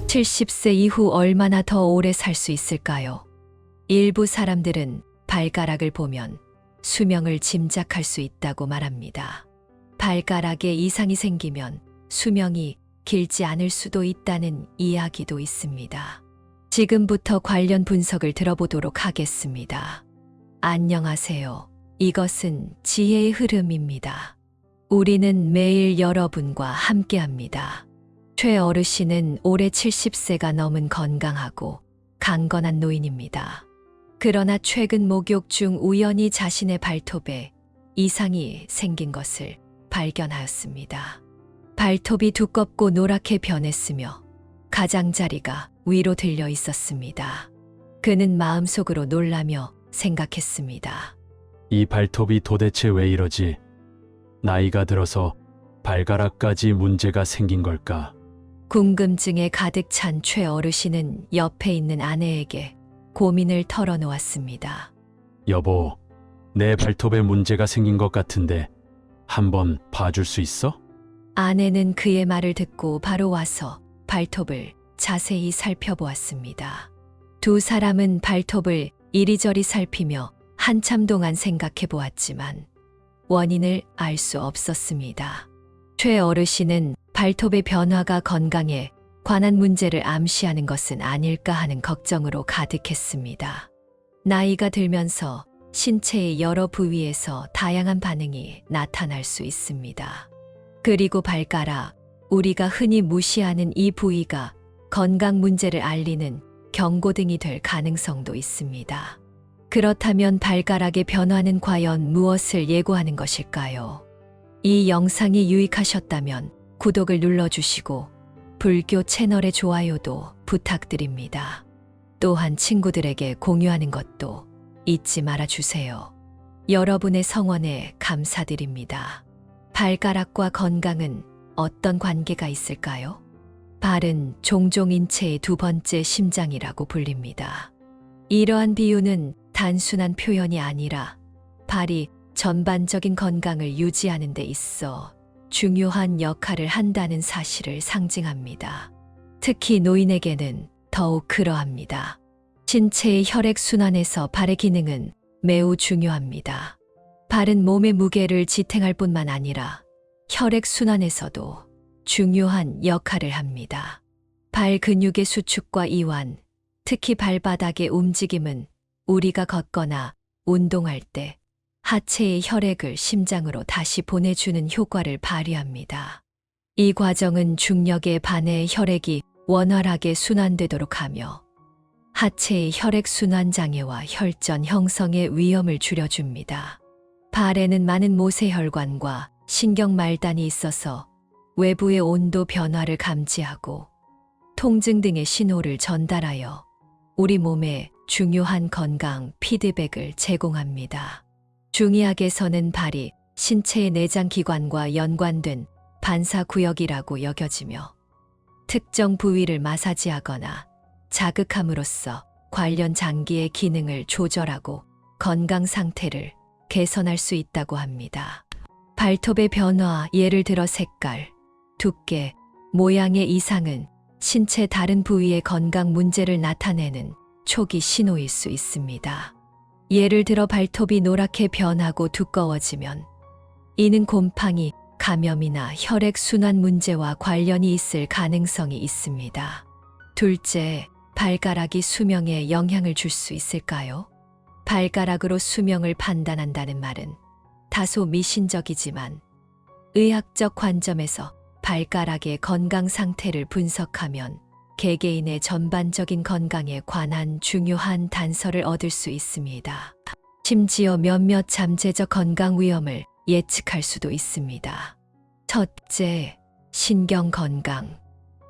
70세 이후 얼마나 더 오래 살 수 있을까요? 일부 사람들은 발가락을 보면 수명을 짐작할 수 있다고 말합니다. 발가락에 이상이 생기면 수명이 길지 않을 수도 있다는 이야기도 있습니다. 지금부터 관련 분석을 들어보도록 하겠습니다. 안녕하세요. 이것은 지혜의 흐름입니다. 우리는 매일 여러분과 함께합니다. 최 어르신은 올해 70세가 넘은 건강하고 강건한 노인입니다. 그러나 최근 목욕 중 우연히 자신의 발톱에 이상이 생긴 것을 발견하였습니다. 발톱이 두껍고 노랗게 변했으며 가장자리가 위로 들려 있었습니다. 그는 마음속으로 놀라며 생각했습니다. 이 발톱이 도대체 왜 이러지? 나이가 들어서 발가락까지 문제가 생긴 걸까? 궁금증에 가득 찬 최 어르신은 옆에 있는 아내에게 고민을 털어놓았습니다. 여보, 내 발톱에 문제가 생긴 것 같은데 한번 봐줄 수 있어? 아내는 그의 말을 듣고 바로 와서 발톱을 자세히 살펴보았습니다. 두 사람은 발톱을 이리저리 살피며 한참 동안 생각해 보았지만 원인을 알 수 없었습니다. 최 어르신은 발톱의 변화가 건강에 관한 문제를 암시하는 것은 아닐까 하는 걱정으로 가득했습니다. 나이가 들면서 신체의 여러 부위에서 다양한 반응이 나타날 수 있습니다. 그리고 발가락, 우리가 흔히 무시하는 이 부위가 건강 문제를 알리는 경고등이 될 가능성도 있습니다. 그렇다면 발가락의 변화는 과연 무엇을 예고하는 것일까요? 이 영상이 유익하셨다면 구독을 눌러주시고 불교 채널의 좋아요도 부탁드립니다. 또한 친구들에게 공유하는 것도 잊지 말아주세요. 여러분의 성원에 감사드립니다. 발가락과 건강은 어떤 관계가 있을까요? 발은 종종 인체의 두 번째 심장이라고 불립니다. 이러한 비유는 단순한 표현이 아니라 발이 전반적인 건강을 유지하는 데 있어 중요한 역할을 한다는 사실을 상징합니다. 특히 노인에게는 더욱 그러합니다. 신체의 혈액순환에서 발의 기능은 매우 중요합니다. 발은 몸의 무게를 지탱할 뿐만 아니라 혈액순환에서도 중요한 역할을 합니다. 발 근육의 수축과 이완, 특히 발바닥의 움직임은 우리가 걷거나 운동할 때 하체의 혈액을 심장으로 다시 보내주는 효과를 발휘합니다. 이 과정은 중력에 반해 혈액이 원활하게 순환되도록 하며 하체의 혈액순환 장애와 혈전 형성의 위험을 줄여줍니다. 발에는 많은 모세혈관과 신경말단이 있어서 외부의 온도 변화를 감지하고 통증 등의 신호를 전달하여 우리 몸에 중요한 건강 피드백을 제공합니다. 중의학에서는 발이 신체의 내장기관과 연관된 반사구역이라고 여겨지며 특정 부위를 마사지하거나 자극함으로써 관련 장기의 기능을 조절하고 건강 상태를 개선할 수 있다고 합니다. 발톱의 변화, 예를 들어 색깔, 두께, 모양의 이상은 신체 다른 부위의 건강 문제를 나타내는 초기 신호일 수 있습니다. 예를 들어 발톱이 노랗게 변하고 두꺼워지면 이는 곰팡이, 감염이나 혈액순환 문제와 관련이 있을 가능성이 있습니다. 둘째, 발가락이 수명에 영향을 줄 수 있을까요? 발가락으로 수명을 판단한다는 말은 다소 미신적이지만 의학적 관점에서 발가락의 건강 상태를 분석하면 개개인의 전반적인 건강에 관한 중요한 단서를 얻을 수 있습니다. 심지어 몇몇 잠재적 건강 위험을 예측할 수도 있습니다. 첫째, 신경 건강.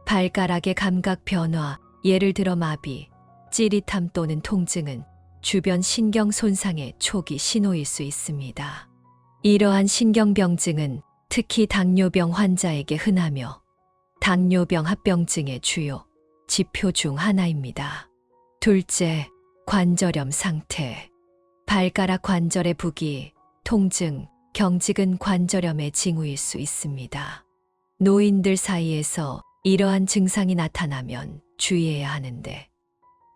발가락의 감각 변화, 예를 들어 마비, 찌릿함 또는 통증은 주변 신경 손상의 초기 신호일 수 있습니다. 이러한 신경병증은 특히 당뇨병 환자에게 흔하며 당뇨병 합병증의 주요 지표 중 하나입니다. 둘째, 관절염 상태. 발가락 관절의 부기, 통증, 경직은 관절염의 징후일 수 있습니다. 노인들 사이에서 이러한 증상이 나타나면 주의해야 하는데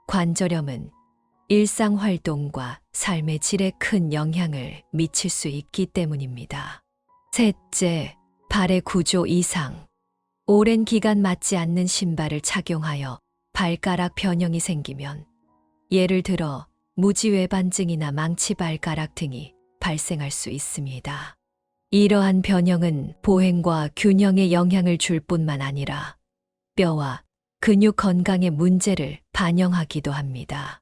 관절염은 일상 활동과 삶의 질에 큰 영향을 미칠 수 있기 때문입니다. 셋째, 발의 구조 이상. 오랜 기간 맞지 않는 신발을 착용하여 발가락 변형이 생기면 예를 들어 무지외반증이나 망치발가락 등이 발생할 수 있습니다. 이러한 변형은 보행과 균형에 영향을 줄 뿐만 아니라 뼈와 근육 건강에 문제를 반영하기도 합니다.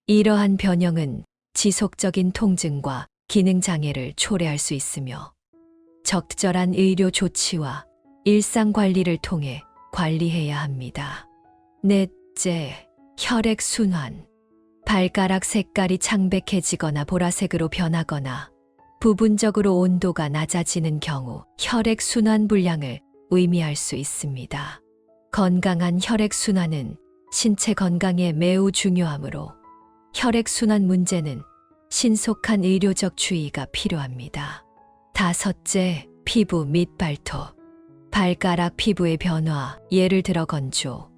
이러한 변형은 지속적인 통증과 기능장애를 초래할 수 있으며 적절한 의료 조치와 일상 관리를 통해 관리해야 합니다. 넷째, 혈액순환. 발가락 색깔이 창백해지거나 보라색으로 변하거나 부분적으로 온도가 낮아지는 경우 혈액순환 불량을 의미할 수 있습니다. 건강한 혈액순환은 신체 건강에 매우 중요하므로 혈액순환 문제는 신속한 의료적 주의가 필요합니다. 다섯째, 피부 및 발톱. 발가락 피부의 변화, 예를 들어 건조,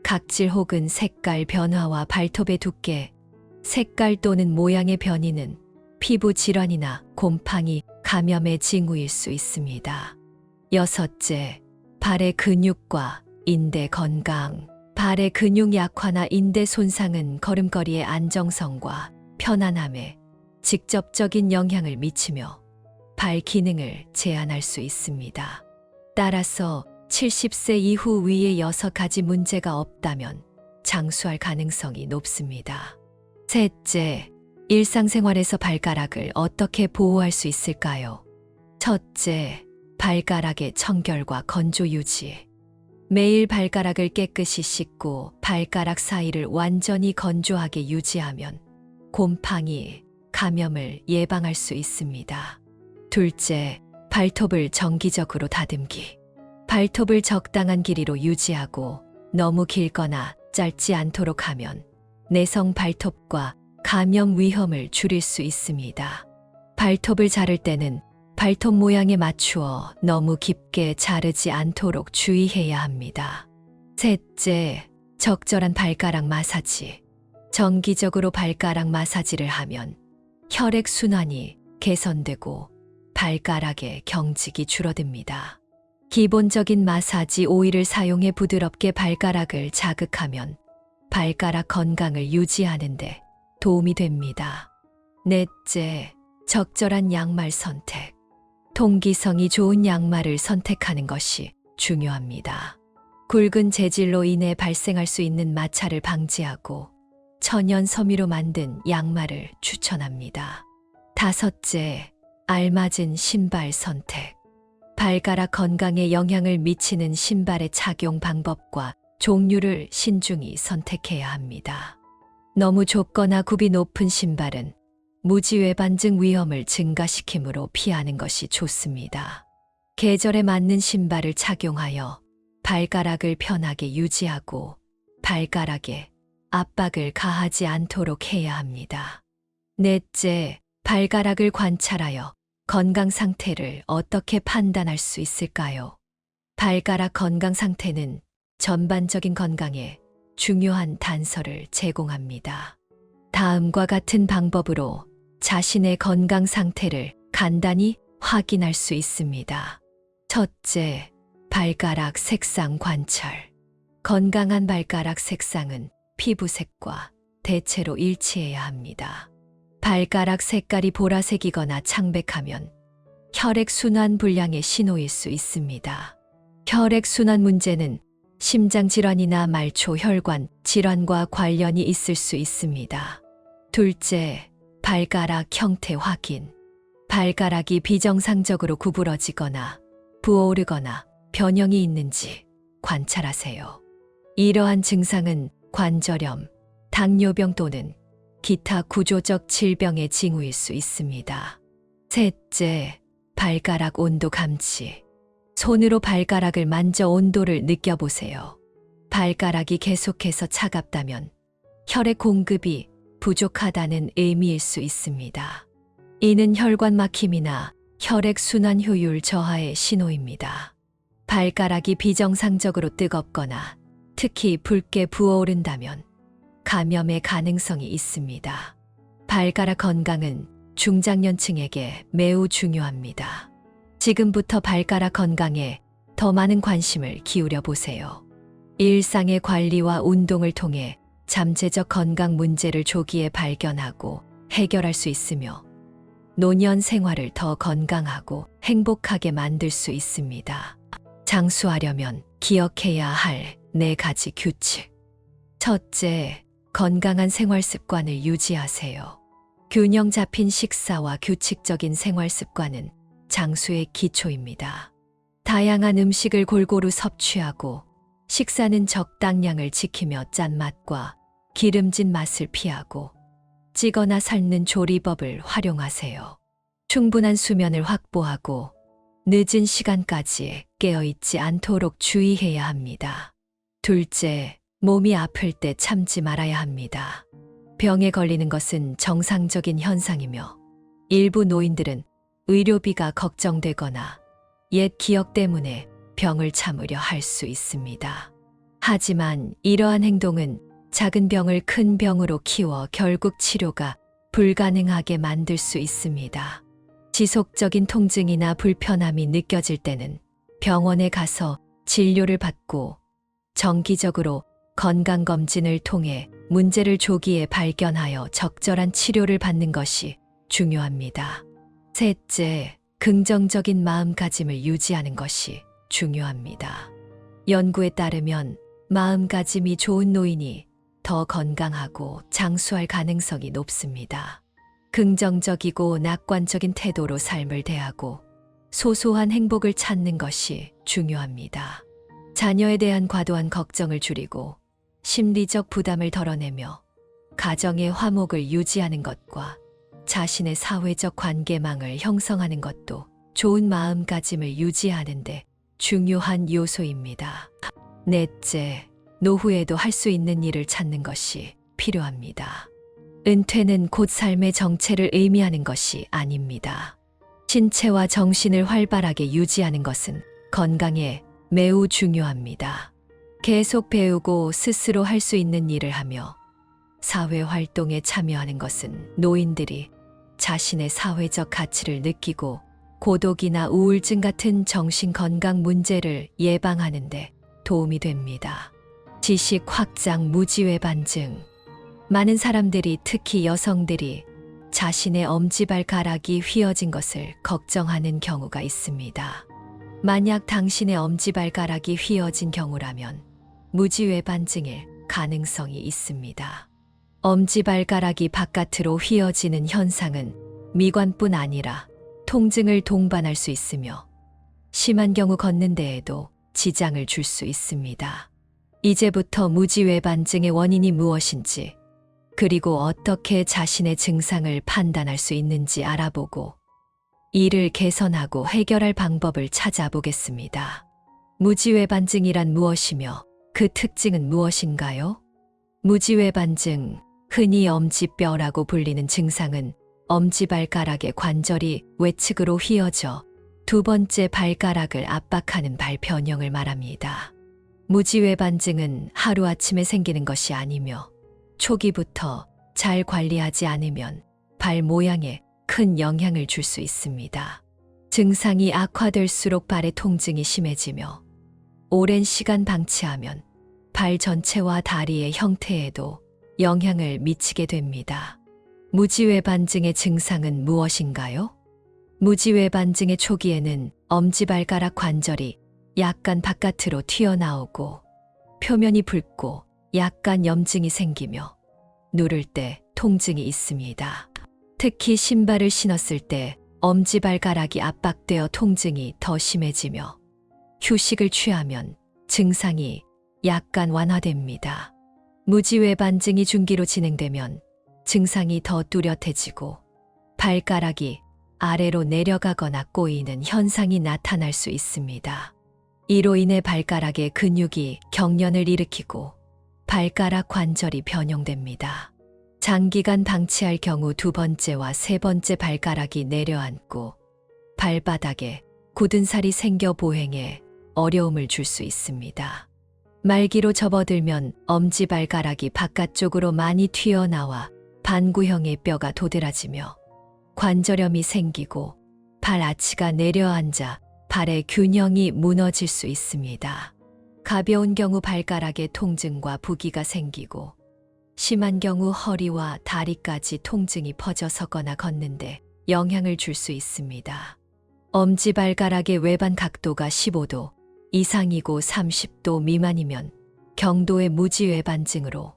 각질 혹은 색깔 변화와 발톱의 두께, 색깔 또는 모양의 변이는 피부 질환이나 곰팡이, 감염의 징후일 수 있습니다. 여섯째, 발의 근육과 인대 건강. 발의 근육 약화나 인대 손상은 걸음걸이의 안정성과 편안함에 직접적인 영향을 미치며 발 기능을 제한할 수 있습니다. 따라서 70세 이후 위의 6가지 문제가 없다면 장수할 가능성이 높습니다. 셋째, 일상생활에서 발가락을 어떻게 보호할 수 있을까요? 첫째, 발가락의 청결과 건조 유지. 매일 발가락을 깨끗이 씻고 발가락 사이를 완전히 건조하게 유지하면 곰팡이, 감염을 예방할 수 있습니다. 둘째, 발톱을 정기적으로 다듬기. 발톱을 적당한 길이로 유지하고 너무 길거나 짧지 않도록 하면 내성 발톱과 감염 위험을 줄일 수 있습니다. 발톱을 자를 때는 발톱 모양에 맞추어 너무 깊게 자르지 않도록 주의해야 합니다. 셋째, 적절한 발가락 마사지. 정기적으로 발가락 마사지를 하면 혈액순환이 개선되고 발가락의 경직이 줄어듭니다. 기본적인 마사지 오일을 사용해 부드럽게 발가락을 자극하면 발가락 건강을 유지하는 데 도움이 됩니다. 넷째, 적절한 양말 선택. 통기성이 좋은 양말을 선택하는 것이 중요합니다. 굵은 재질로 인해 발생할 수 있는 마찰을 방지하고 천연 섬유로 만든 양말을 추천합니다. 다섯째, 알맞은 신발 선택. 발가락 건강에 영향을 미치는 신발의 착용 방법과 종류를 신중히 선택해야 합니다. 너무 좁거나 굽이 높은 신발은 무지외반증 위험을 증가시키므로 피하는 것이 좋습니다. 계절에 맞는 신발을 착용하여 발가락을 편하게 유지하고 발가락에 압박을 가하지 않도록 해야 합니다. 넷째, 발가락을 관찰하여 건강 상태를 어떻게 판단할 수 있을까요? 발가락 건강 상태는 전반적인 건강에 중요한 단서를 제공합니다. 다음과 같은 방법으로 자신의 건강 상태를 간단히 확인할 수 있습니다. 첫째, 발가락 색상 관찰. 건강한 발가락 색상은 피부색과 대체로 일치해야 합니다. 발가락 색깔이 보라색이거나 창백하면 혈액순환 불량의 신호일 수 있습니다. 혈액순환 문제는 심장질환이나 말초 혈관 질환과 관련이 있을 수 있습니다. 둘째, 발가락 형태 확인. 발가락이 비정상적으로 구부러지거나 부어오르거나 변형이 있는지 관찰하세요. 이러한 증상은 관절염, 당뇨병 또는 기타 구조적 질병의 징후일 수 있습니다. 셋째, 발가락 온도 감지. 손으로 발가락을 만져 온도를 느껴보세요. 발가락이 계속해서 차갑다면 혈액 공급이 부족하다는 의미일 수 있습니다. 이는 혈관 막힘이나 혈액 순환 효율 저하의 신호입니다. 발가락이 비정상적으로 뜨겁거나 특히 붉게 부어오른다면 감염의 가능성이 있습니다. 발가락 건강은 중장년층에게 매우 중요합니다. 지금부터 발가락 건강에 더 많은 관심을 기울여 보세요. 일상의 관리와 운동을 통해 잠재적 건강 문제를 조기에 발견하고 해결할 수 있으며 노년 생활을 더 건강하고 행복하게 만들 수 있습니다. 장수하려면 기억해야 할 4가지 규칙. 첫째, 건강한 생활 습관을 유지하세요. 균형 잡힌 식사와 규칙적인 생활 습관은 장수의 기초입니다. 다양한 음식을 골고루 섭취하고 식사는 적당량을 지키며 짠맛과 기름진 맛을 피하고 찌거나 삶는 조리법을 활용하세요. 충분한 수면을 확보하고 늦은 시간까지 깨어있지 않도록 주의해야 합니다. 둘째, 몸이 아플 때 참지 말아야 합니다. 병에 걸리는 것은 정상적인 현상이며 일부 노인들은 의료비가 걱정되거나 옛 기억 때문에 병을 참으려 할 수 있습니다. 하지만 이러한 행동은 작은 병을 큰 병으로 키워 결국 치료가 불가능하게 만들 수 있습니다. 지속적인 통증이나 불편함이 느껴질 때는 병원에 가서 진료를 받고 정기적으로 건강검진을 통해 문제를 조기에 발견하여 적절한 치료를 받는 것이 중요합니다. 셋째, 긍정적인 마음가짐을 유지하는 것이 중요합니다. 연구에 따르면 마음가짐이 좋은 노인이 더 건강하고 장수할 가능성이 높습니다. 긍정적이고 낙관적인 태도로 삶을 대하고 소소한 행복을 찾는 것이 중요합니다. 자녀에 대한 과도한 걱정을 줄이고 심리적 부담을 덜어내며 가정의 화목을 유지하는 것과 자신의 사회적 관계망을 형성하는 것도 좋은 마음가짐을 유지하는 데 중요한 요소입니다. 넷째, 노후에도 할 수 있는 일을 찾는 것이 필요합니다. 은퇴는 곧 삶의 정체를 의미하는 것이 아닙니다. 신체와 정신을 활발하게 유지하는 것은 건강에 매우 중요합니다. 계속 배우고 스스로 할 수 있는 일을 하며 사회 활동에 참여하는 것은 노인들이 자신의 사회적 가치를 느끼고 고독이나 우울증 같은 정신 건강 문제를 예방하는 데 도움이 됩니다. 지식 확장 무지외반증. 많은 사람들이, 특히 여성들이 자신의 엄지발가락이 휘어진 것을 걱정하는 경우가 있습니다. 만약 당신의 엄지발가락이 휘어진 경우라면 무지외반증일 가능성이 있습니다. 엄지발가락이 바깥으로 휘어지는 현상은 미관뿐 아니라 통증을 동반할 수 있으며 심한 경우 걷는 데에도 지장을 줄 수 있습니다. 이제부터 무지외반증의 원인이 무엇인지, 그리고 어떻게 자신의 증상을 판단할 수 있는지 알아보고 이를 개선하고 해결할 방법을 찾아보겠습니다. 무지외반증이란 무엇이며 그 특징은 무엇인가요? 무지외반증, 흔히 엄지뼈라고 불리는 증상은 엄지발가락의 관절이 외측으로 휘어져 두 번째 발가락을 압박하는 발 변형을 말합니다. 무지외반증은 하루아침에 생기는 것이 아니며 초기부터 잘 관리하지 않으면 발 모양에 큰 영향을 줄 수 있습니다. 증상이 악화될수록 발의 통증이 심해지며 오랜 시간 방치하면 발 전체와 다리의 형태에도 영향을 미치게 됩니다. 무지외반증의 증상은 무엇인가요? 무지외반증의 초기에는 엄지발가락 관절이 약간 바깥으로 튀어나오고 표면이 붉고 약간 염증이 생기며 누를 때 통증이 있습니다. 특히 신발을 신었을 때 엄지발가락이 압박되어 통증이 더 심해지며 휴식을 취하면 증상이 약간 완화됩니다. 무지외반증이 중기로 진행되면 증상이 더 뚜렷해지고 발가락이 아래로 내려가거나 꼬이는 현상이 나타날 수 있습니다. 이로 인해 발가락의 근육이 경련을 일으키고 발가락 관절이 변형됩니다. 장기간 방치할 경우 두 번째와 세 번째 발가락이 내려앉고 발바닥에 굳은 살이 생겨 보행에 어려움을 줄 수 있습니다. 말기로 접어들면 엄지발가락이 바깥쪽으로 많이 튀어나와 반구형의 뼈가 도드라지며 관절염이 생기고 발 아치가 내려앉아 발의 균형이 무너질 수 있습니다. 가벼운 경우 발가락에 통증과 부기가 생기고 심한 경우 허리와 다리까지 통증이 퍼져 서거나 걷는데 영향을 줄 수 있습니다. 엄지발가락의 외반 각도가 15도 이상이고 30도 미만이면 경도의 무지외반증으로,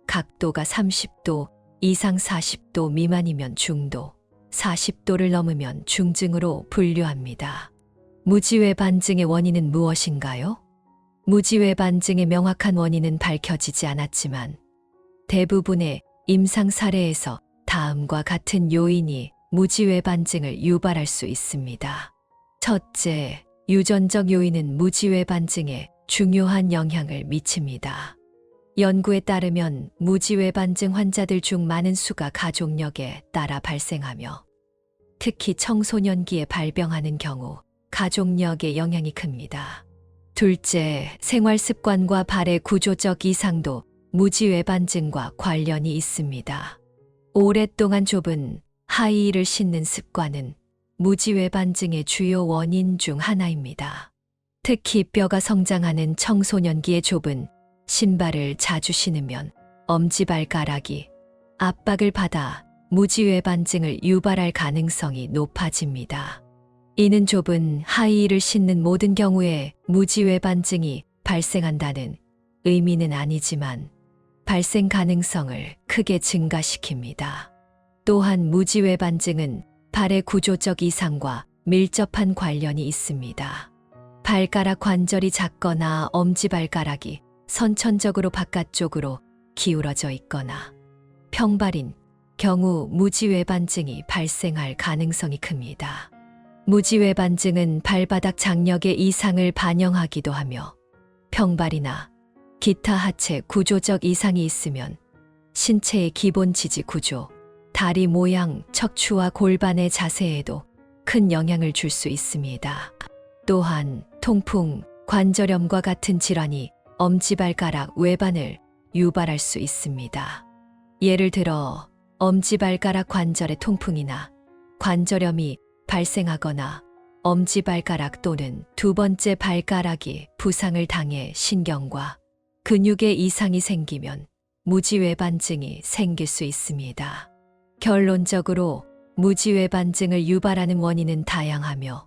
각도가 30도 이상 40도 미만이면 중도, 40도를 넘으면 중증으로 분류합니다. 무지외반증의 원인은 무엇인가요? 무지외반증의 명확한 원인은 밝혀지지 않았지만 대부분의 임상 사례에서 다음과 같은 요인이 무지외반증을 유발할 수 있습니다. 첫째, 유전적 요인은 무지외반증에 중요한 영향을 미칩니다. 연구에 따르면 무지외반증 환자들 중 많은 수가 가족력에 따라 발생하며 특히 청소년기에 발병하는 경우 가족력의 영향이 큽니다. 둘째, 생활 습관과 발의 구조적 이상도 무지외반증과 관련이 있습니다. 오랫동안 좁은 하이힐을 신는 습관은 무지외반증의 주요 원인 중 하나입니다. 특히 뼈가 성장하는 청소년기에 좁은 신발을 자주 신으면 엄지발가락이 압박을 받아 무지외반증을 유발할 가능성이 높아집니다. 이는 좁은 하이힐을 신는 모든 경우에 무지외반증이 발생한다는 의미는 아니지만 발생 가능성을 크게 증가시킵니다. 또한 무지외반증은 발의 구조적 이상과 밀접한 관련이 있습니다. 발가락 관절이 작거나 엄지발가락이 선천적으로 바깥쪽으로 기울어져 있거나 평발인 경우 무지외반증이 발생할 가능성이 큽니다. 무지외반증은 발바닥 장력의 이상을 반영하기도 하며 평발이나 기타 하체 구조적 이상이 있으면 신체의 기본 지지 구조, 다리 모양, 척추와 골반의 자세에도 큰 영향을 줄 수 있습니다. 또한 통풍, 관절염과 같은 질환이 엄지발가락 외반을 유발할 수 있습니다. 예를 들어 엄지발가락 관절의 통풍이나 관절염이 발생하거나 엄지발가락 또는 두 번째 발가락이 부상을 당해 신경과 근육에 이상이 생기면 무지외반증이 생길 수 있습니다. 결론적으로 무지외반증을 유발하는 원인은 다양하며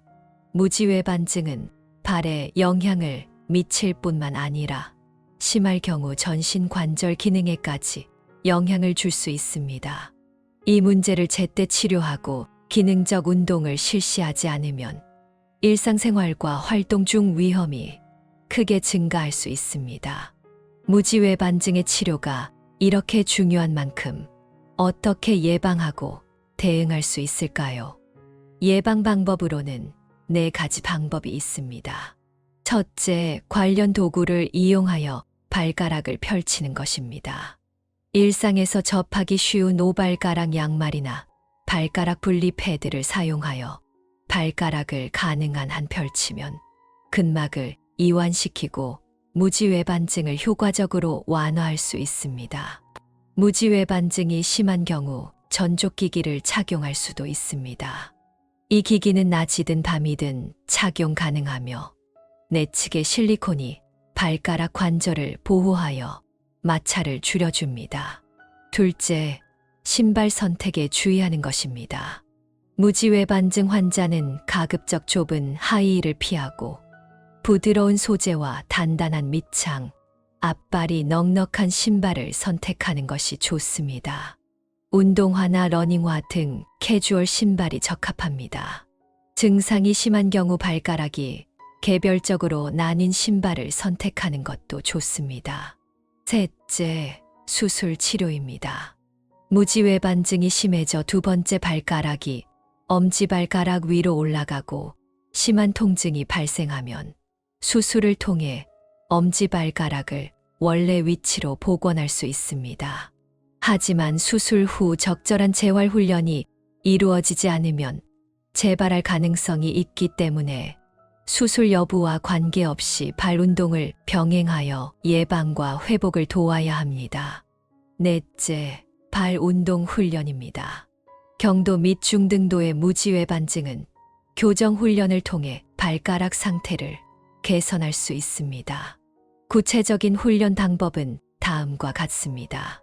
무지외반증은 발에 영향을 미칠 뿐만 아니라 심할 경우 전신 관절 기능에까지 영향을 줄 수 있습니다. 이 문제를 제때 치료하고 기능적 운동을 실시하지 않으면 일상생활과 활동 중 위험이 크게 증가할 수 있습니다. 무지외반증의 치료가 이렇게 중요한 만큼 어떻게 예방하고 대응할 수 있을까요? 예방 방법으로는 4가지 방법이 있습니다. 첫째, 관련 도구를 이용하여 발가락을 펼치는 것입니다. 일상에서 접하기 쉬운 오발가락 양말이나 발가락 분리 패드를 사용하여 발가락을 가능한 한 펼치면 근막을 이완시키고 무지외반증을 효과적으로 완화할 수 있습니다. 무지외반증이 심한 경우 전족기기를 착용할 수도 있습니다. 이 기기는 낮이든 밤이든 착용 가능하며 내측의 실리콘이 발가락 관절을 보호하여 마찰을 줄여줍니다. 둘째, 신발 선택에 주의하는 것입니다. 무지외반증 환자는 가급적 좁은 하이힐을 피하고 부드러운 소재와 단단한 밑창, 앞발이 넉넉한 신발을 선택하는 것이 좋습니다. 운동화나 러닝화 등 캐주얼 신발이 적합합니다. 증상이 심한 경우 발가락이 개별적으로 나뉜 신발을 선택하는 것도 좋습니다. 셋째, 수술 치료입니다. 무지외반증이 심해져 두 번째 발가락이 엄지발가락 위로 올라가고 심한 통증이 발생하면 수술을 통해 엄지발가락을 원래 위치로 복원할 수 있습니다. 하지만 수술 후 적절한 재활 훈련이 이루어지지 않으면 재발할 가능성이 있기 때문에 수술 여부와 관계없이 발 운동을 병행하여 예방과 회복을 도와야 합니다. 넷째, 발 운동 훈련입니다. 경도 및 중등도의 무지외반증은 교정 훈련을 통해 발가락 상태를 개선할 수 있습니다. 구체적인 훈련 방법은 다음과 같습니다.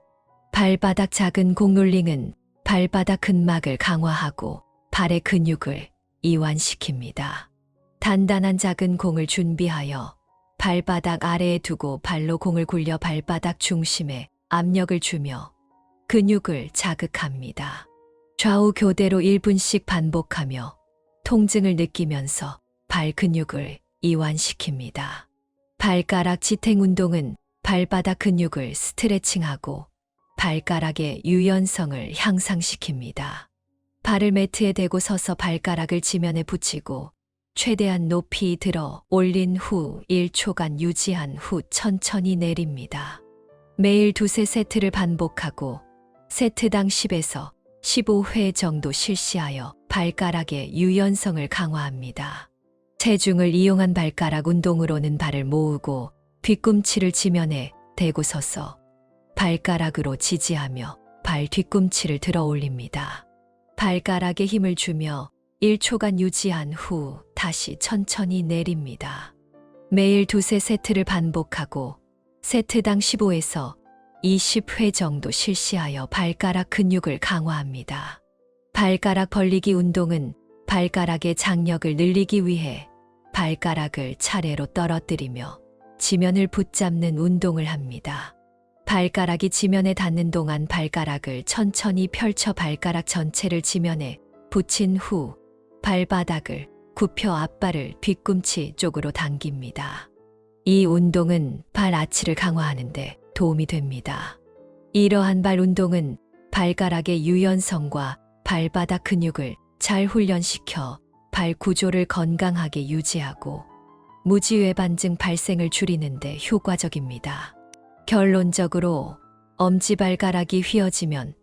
발바닥 작은 공 롤링은 발바닥 근막을 강화하고 발의 근육을 이완시킵니다. 단단한 작은 공을 준비하여 발바닥 아래에 두고 발로 공을 굴려 발바닥 중심에 압력을 주며 근육을 자극합니다. 좌우 교대로 1분씩 반복하며 통증을 느끼면서 발 근육을 이완시킵니다. 발가락 지탱 운동은 발바닥 근육을 스트레칭하고 발가락의 유연성을 향상시킵니다. 발을 매트에 대고 서서 발가락을 지면에 붙이고 최대한 높이 들어 올린 후 1초간 유지한 후 천천히 내립니다. 매일 2-3세트를 반복하고 세트당 10에서 15회 정도 실시하여 발가락의 유연성을 강화합니다. 체중을 이용한 발가락 운동으로는 발을 모으고 뒤꿈치를 지면에 대고 서서 발가락으로 지지하며 발 뒤꿈치를 들어 올립니다. 발가락에 힘을 주며 1초간 유지한 후 다시 천천히 내립니다. 매일 2-3세트를 반복하고 세트당 15에서 20회 정도 실시하여 발가락 근육을 강화합니다. 발가락 벌리기 운동은 발가락의 장력을 늘리기 위해 발가락을 차례로 떨어뜨리며 지면을 붙잡는 운동을 합니다. 발가락이 지면에 닿는 동안 발가락을 천천히 펼쳐 발가락 전체를 지면에 붙인 후 발바닥을 굽혀 앞발을 뒤꿈치 쪽으로 당깁니다. 이 운동은 발 아치를 강화하는 데 도움이 됩니다. 이러한 발 운동은 발가락의 유연성과 발바닥 근육을 잘 훈련시켜 발 구조를 건강하게 유지하고 무지외반증 발생을 줄이는 데 효과적입니다. 결론적으로 엄지발가락이 휘어지면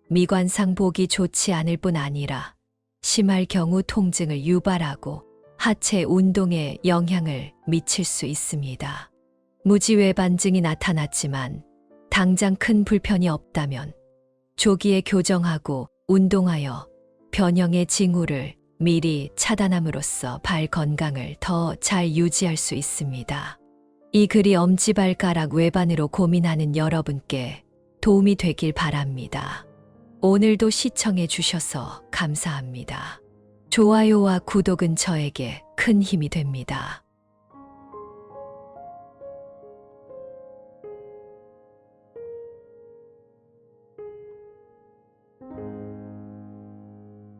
미관상 보기 좋지 않을 뿐 아니라 심할 경우 통증을 유발하고 하체 운동에 영향을 미칠 수 있습니다. 무지외반증이 나타났지만 당장 큰 불편이 없다면 조기에 교정하고 운동하여 변형의 징후를 미리 차단함으로써 발 건강을 더 잘 유지할 수 있습니다. 이 글이 엄지발가락 외반으로 고민하는 여러분께 도움이 되길 바랍니다. 오늘도 시청해 주셔서 감사합니다. 좋아요와 구독은 저에게 큰 힘이 됩니다.